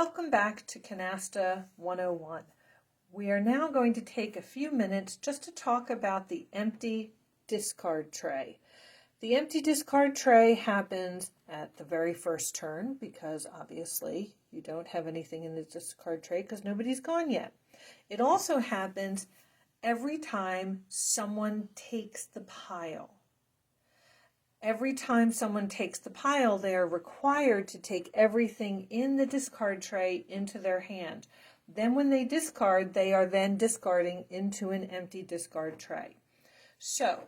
Welcome back to Canasta 101. We are now going to take a few minutes just to talk about the empty discard tray. The empty discard tray happens at the very first turn because obviously you don't have anything in the discard tray because nobody's gone yet. It also happens every time someone takes the pile. Every time someone takes the pile, they are required to take everything in the discard tray into their hand. Then when they discard, they are then discarding into an empty discard tray. So,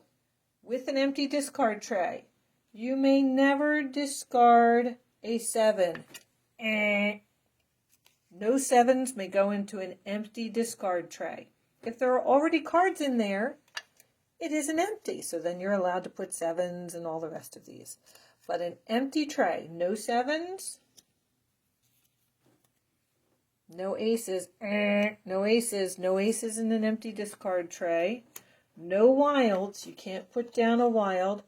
with an empty discard tray, you may never discard a 7. No 7s may go into an empty discard tray. If there are already cards in there, it isn't empty, so then you're allowed to put 7s and all the rest of these. But an empty tray, no 7s, no aces, no aces, no aces in an empty discard tray, no wilds, you can't put down a wild,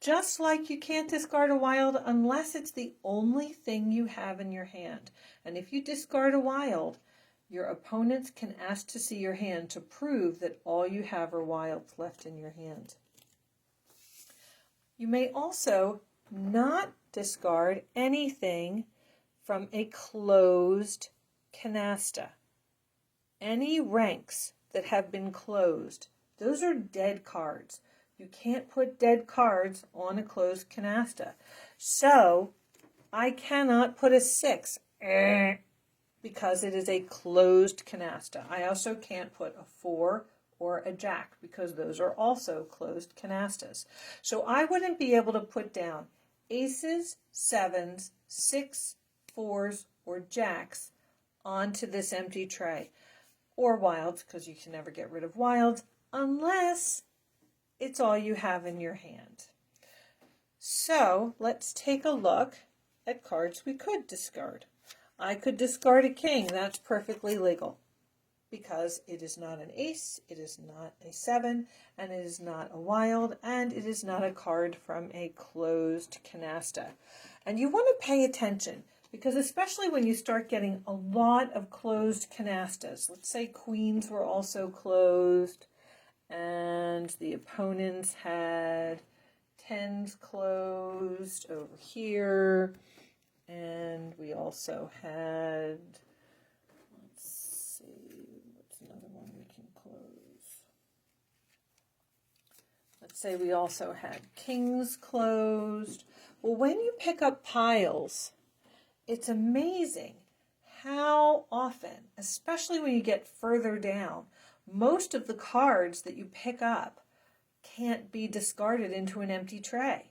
just like you can't discard a wild unless it's the only thing you have in your hand. And if you discard a wild, your opponents can ask to see your hand to prove that all you have are wilds left in your hand. You may also not discard anything from a closed canasta. Any ranks that have been closed, those are dead cards. You can't put dead cards on a closed canasta. So I cannot put a 6 because it is a closed canasta. I also can't put a 4 or a jack because those are also closed canastas. So I wouldn't be able to put down aces, 7s, 6, 4s, or jacks onto this empty tray. Or wilds, because you can never get rid of wilds unless it's all you have in your hand. So let's take a look at cards we could discard. I could discard a king. That's perfectly legal because it is not an ace, it is not a 7, and it is not a wild, and it is not a card from a closed canasta. And you want to pay attention because especially when you start getting a lot of closed canastas, let's say queens were also closed and the opponents had 10s closed over here. And we also had, let's see, what's another one we can close? Let's say we also had kings closed. Well, when you pick up piles, it's amazing how often, especially when you get further down, most of the cards that you pick up can't be discarded into an empty tray.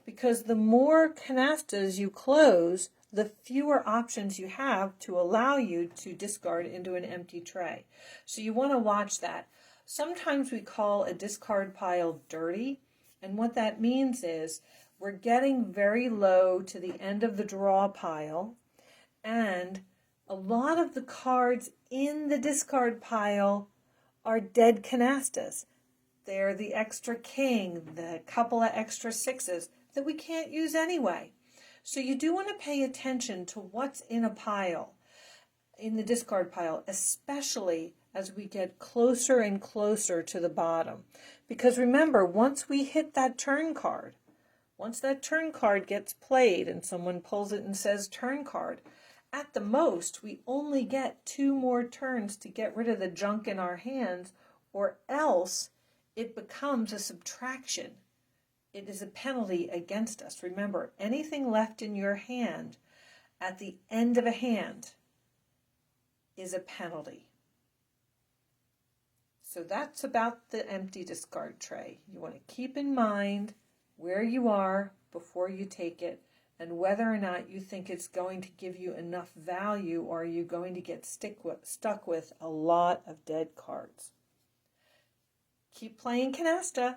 Because the more canastas you close, the fewer options you have to allow you to discard into an empty tray. So you want to watch that. Sometimes we call a discard pile dirty, and what that means is we're getting very low to the end of the draw pile, and a lot of the cards in the discard pile are dead canastas. They're the extra king, the couple of extra 6s that we can't use anyway. So you do want to pay attention to what's in a pile, in the discard pile, especially as we get closer and closer to the bottom. Because remember, once we hit that turn card, once that turn card gets played and someone pulls it and says turn card, at the most we only get 2 more turns to get rid of the junk in our hands, or else it becomes a subtraction. It is a penalty against us. Remember, anything left in your hand at the end of a hand is a penalty. So that's about the empty discard tray. You want to keep in mind where you are before you take it and whether or not you think it's going to give you enough value, or are you going to get stuck with a lot of dead cards. Keep playing Canasta.